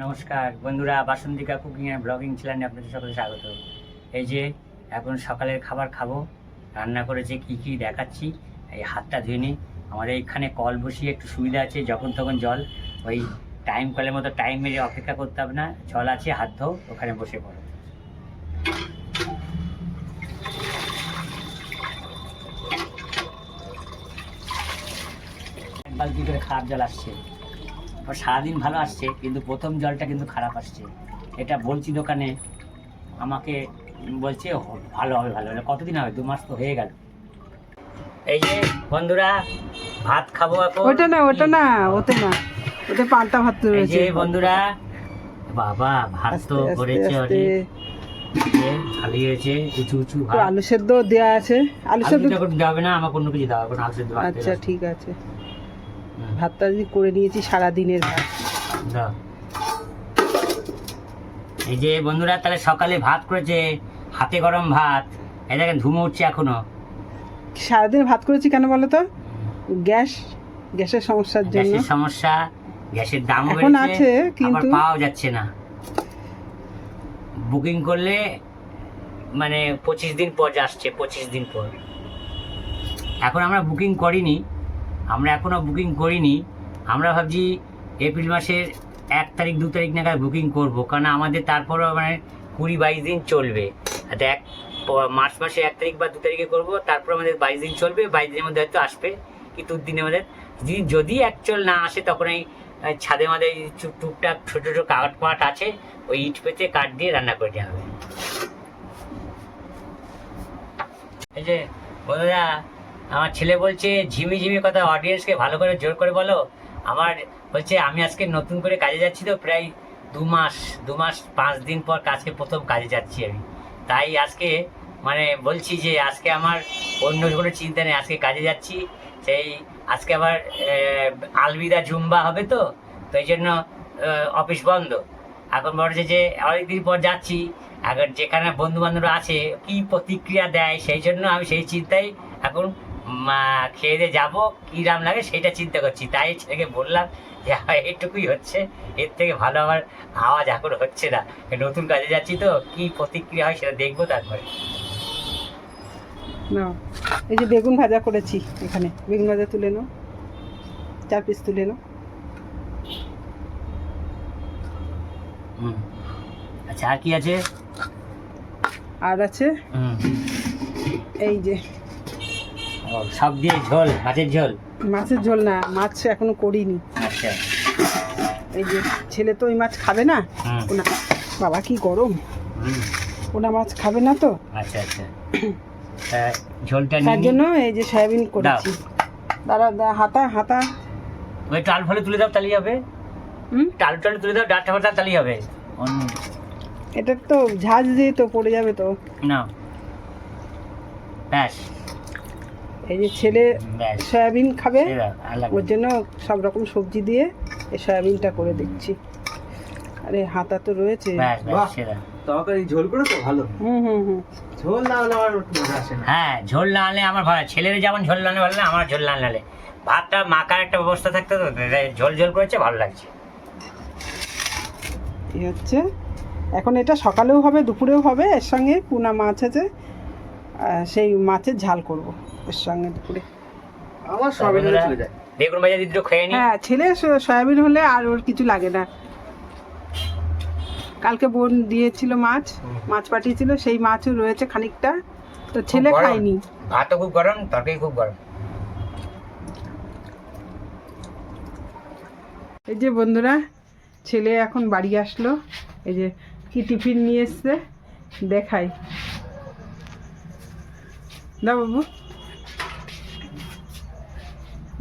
নমস্কার বন্ধুরা, Basantika cooking and blogging চ্যানেলে আপনাদের সকলে স্বাগত। এই যে এখন সকালের খাবার খাবো, রান্না করেছে কি কি দেখাচ্ছি। এই হাতটা ধুয়ে নিই। আমাদের এখানে কল বসিয়ে একটু সুবিধা আছে, যখন তখন জল, ওই টাইম কলের মতো টাইম মেরে অপেক্ষা করতে হবে না। জল আছে, হাত ধোও, ওখানে বসে পড়ো। এক বালতি করে খারাপ জল আসছে, সারাদিন ভালো আসছে, কিন্তু প্রথম জলটা কিন্তু খারাপ আসছে। এটা বলছি দোকানে, আমাকে বলছে ভালো হবে ভালো হবে। কতদিন হবে? 2 মাস তো হয়ে গেল। এই যে বন্ধুরা, ভাত খাবো এখন। ওটা না ওতে পান্তা ভাত এই রয়েছে। যে বন্ধুরা, বাবা ভাত তো করেছে অনেক, খালি হয়েছে উঁচু উঁচু ভাত। আলু সেদ্ধ দেওয়া আছে। আলু সেদ্ধ দেওয়া না, আমাকে অন্য কিছু দেওয়া, কোনো আলু সেদ্ধ। আচ্ছা ঠিক আছে, ভাতটা যদি করে নিয়েছি সারাদিনের ভাত। এই যে বন্ধুরা, তাহলে সকালে ভাত করেছে, হাতে গরম ভাত। এই দেখেন ধুমো উঠছে এখনো। সারাদিন ভাত করেছি কেন বলো তো? গ্যাসের সমস্যার জন্য। গ্যাসের সমস্যা, গ্যাসের দাম এখন আছে কিন্তু পাওয়া যাচ্ছে না। বুকিং করলে মানে 25 দিন পর আসছে, 25 দিন পর। এখন আমরা বুকিং করিনি, আমরা এখনো বুকিং করিনি। আমরা ভাবছি এপ্রিল মাসের 1 তারিখ 2 তারিখ নাগাদ বুকিং করব, কারণ আমাদের তারপরও মানে 20-22 দিন চলবে। মার্চ মাসে 1 তারিখ বা 2 তারিখে করব, তারপর আমাদের 22 দিন চলবে। 22 দিনের মধ্যে হয়তো আসবে, কিন্তু দিনে আমাদের যদি অ্যাকচুয়াল না আসে, তখন এই ছাদে আমাদের টুকটাক ছোটো ছোটো কাঠ আছে, ওই ইট পেতে কাঠ দিয়ে রান্না করে দেওয়া হবে। এই যে বন্ধুরা, আমার ছেলে বলছে ঝিমি ঝিমি কথা, অডিয়েন্সকে ভালো করে জোর করে বলো। আমার বলছে আমি আজকে নতুন করে কাজে যাচ্ছি তো, প্রায় 2 মাস 5 দিন পর আজকে প্রথম কাজে যাচ্ছি আমি। তাই আজকে মানে বলছি যে আজকে আমার অন্য কোনো চিন্তা নেই, আজকে কাজে যাচ্ছি। সেই আজকে আবার আলবিদা জুম্বা হবে, তো এই জন্য অফিস বন্ধ। এখন বলছে যে অনেকদিন পর যাচ্ছি, এখন যেখানে বন্ধু বান্ধবরা আছে কি প্রতিক্রিয়া দেয়, সেই জন্য আমি সেই চিন্তায় এখন খেয়ে দিয়ে যাবো, কিরাম লাগে সেটা চিন্তা করছি। তাই ছেলেকে বললাম যে এইটুকুই হচ্ছে, এর থেকে ভালো আমার আওয়াজ এখন হচ্ছে না। নতুন কাজে যাচ্ছি তো, কি প্রতিক্রিয়া হয় সেটা দেখবো তারপরে। না, এই যে বেগুন ভাজা করেছি, এখানে বেগুন ভাজা তুলে নাও, 4 পিস তুলে নাও। আচ্ছা, আর কি আছে? আর আছে এই যে সব দিয়ে ঝোল, মাছের ঝোল। মাছের ঝোল না, মাছ এখনো করিনি। আচ্ছা, এই যে ছেলে তো ওই মাছ খাবে না, ওনা বাবা কি গরম, ওনা মাছ খাবে না তো। আচ্ছা আচ্ছা, ঝোলটা তার জন্য এই যে সয়াবিন করেছি। দাঁড়া হাতা ওই টাল ফলে তুলে দাও, তাহলেই হবে। টাল তুলে দাও, ডাঁটা ফাটা, তাহলেই হবে। এটা তো ঝাঁজ দিয়ে তো পড়ে যাবে তো না, ব্যাস। এই যে ছেলে সয়াবিন খাবে, ওর জন্য সব রকম সবজি দিয়ে এই সয়াবিনটা করে দিচ্ছি। আরে হাতা তো রয়েছে। তরকারি ঝোল করে তো ভালো। ঝোল না হলে আমার মজা আসে না। হ্যাঁ, ঝোল না হলে আমার ভালো, ছেলের যেমন ঝোল না হলে ভালো না, আমার ঝোল না হলে। ভাতটা মাখার একটা ব্যবস্থা থাকতে, তো ঝোল ঝোল করেছে, ভালো লাগছে। এই হচ্ছে এখন, এটা সকালেও হবে দুপুরেও হবে। এর সঙ্গে পুনা মাছ আছে, সেই মাছের ঝাল করব এর সঙ্গে দুপুরে। আমার সয়াবিন হলে চলে যায়। বেগুন ভাজা দিদি খেয়ে নি। হ্যাঁ, ছেলে সয়াবিন হলে আর ওর কিছু লাগে না। কালকে বোন দিয়েছিল মাছ পাঠিয়েছিল, সেই মাছও রয়েছে খানিকটা, তো ছেলে খায়নি। ভাতও খুব গরম, তরকারি খুব গরম। এই যে বন্ধুরা, ছেলে এখন বাড়ি আসলো। এই যে কি টিফিন নিয়ে এসছে দেখাই, দাও বাবু,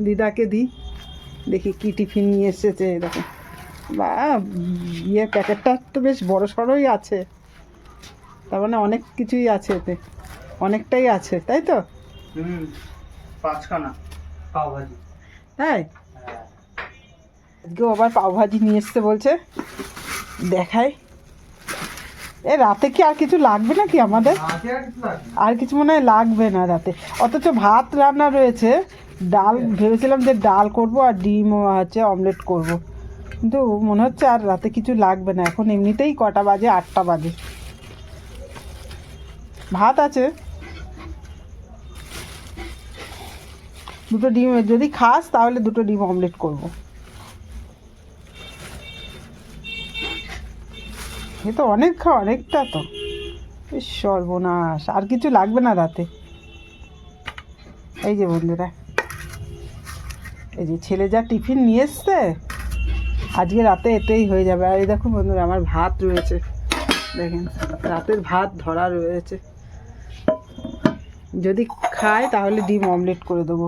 দিদাকে দেখি কি টিফিন নিয়ে এসেছে। দেখো বা প্যাকেটটা তো বেশ বড় সড়োই আছে, তার মানে অনেক কিছুই আছে এতে, অনেকটাই আছে, তাই তো? 5খানা পাও ভাজি। তাই আজকেও আবার পাওভাজি নিয়ে এসছে বলছে, দেখাই। রাতে কি আর কিছু লাগবে নাকি আমাদের? আর কিছু মনে হয় লাগবে না রাতে, অথচ ভাত রান্না রয়েছে। ডাল ভেবেছিলাম যে ডাল করব আর ডিম আছে অমলেট করব, কিন্তু মনে হচ্ছে আর রাতে কিছু লাগবে না, এখন এমনিতেই কটা বাজে, 8টা বাজে। ভাত আছে, দুটো ডিম, যদি খাস তাহলে দুটো ডিম অমলেট করবো। এ তো অনেক খাওয়া, অনেকটা তো, ইস সর্বনাশ, আর কিছু লাগবে না রাতে। এই যে বন্ধুরা, এই যে ছেলে যা টিফিন নিয়ে এসছে, আজকে রাতে এতেই হয়ে যাবে। আর এই দেখুন বন্ধুরা, আমার ভাত রয়েছে, দেখেন রাতের ভাত ধরা রয়েছে, যদি খায় তাহলে ডিম অমলেট করে দেবো।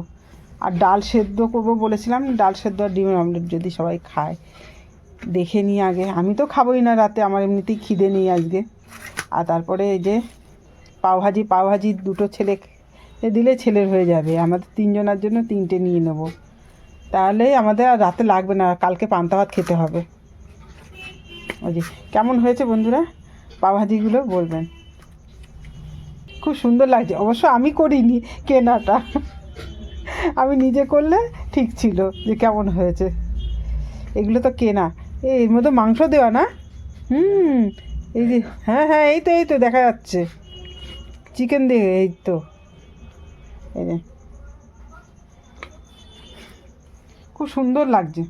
আর ডাল সেদ্ধ করবো বলেছিলাম, ডাল সেদ্ধ আর ডিমের অমলেট যদি সবাই খায়, দেখে নিই আগে। আমি তো খাবোই না রাতে, আমার এমনিতেই খিদে নেই আজকে। আর তারপরে এই যে পাওভাজি দুটো ছেলে দিলে ছেলের হয়ে যাবে, আমাদের 3 জনের জন্য 3টে নিয়ে নেব, তাহলেই আমাদের আর রাতে লাগবে না, কালকে পান্তা ভাত খেতে হবে। ওই যে কেমন হয়েছে বন্ধুরা পাওভাজিগুলো বলবেন, খুব সুন্দর লাগছে। অবশ্য আমি করিনি, কেনাটা আমি নিজে করলে ঠিক ছিল যে কেমন হয়েছে। এগুলো তো কেনা, এর মধ্যে মাংস দেওয়া না? এই যে হ্যাঁ হ্যাঁ, এই তো দেখা যাচ্ছে চিকেন দিয়ে, এই তো এই যে খুব সুন্দর লাগছে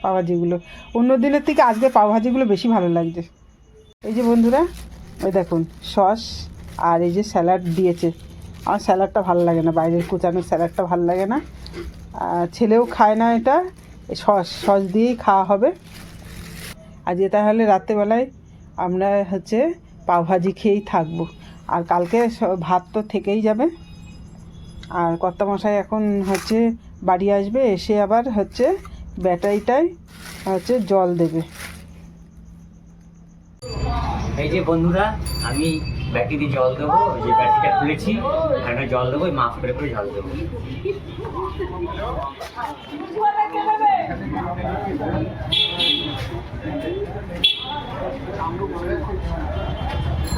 পাওভাজিগুলো। অন্য দিনের থেকে আজকে পাওভাজিগুলো বেশি ভালো লাগছে। এই যে বন্ধুরা, ওই দেখুন সস আর এই যে স্যালাড দিয়েছে। আমার স্যালাডটা ভালো লাগে না, বাইরের কুচানো স্যালাডটা ভালো লাগে না, আর ছেলেও খায় না এটা, সস দিয়েই খাওয়া হবে আজকে। তাহলে রাত্রেবেলায় আমরা হচ্ছে পাওভাজি খেয়েই থাকবো, আর কালকে ভাত তো থেকেই যাবে। আর কর্তামশাই এখন হচ্ছে বাড়ি আসবে, এসে আবার হচ্ছে ব্যাটারিটায় হচ্ছে জল দেবে। এই যে বন্ধুরা, আমি ব্যাটারিতে জল দেবো, যে ব্যাটারিটা খুলেছি, একটা জল দেবো, মাফ করে করে জল দেবো।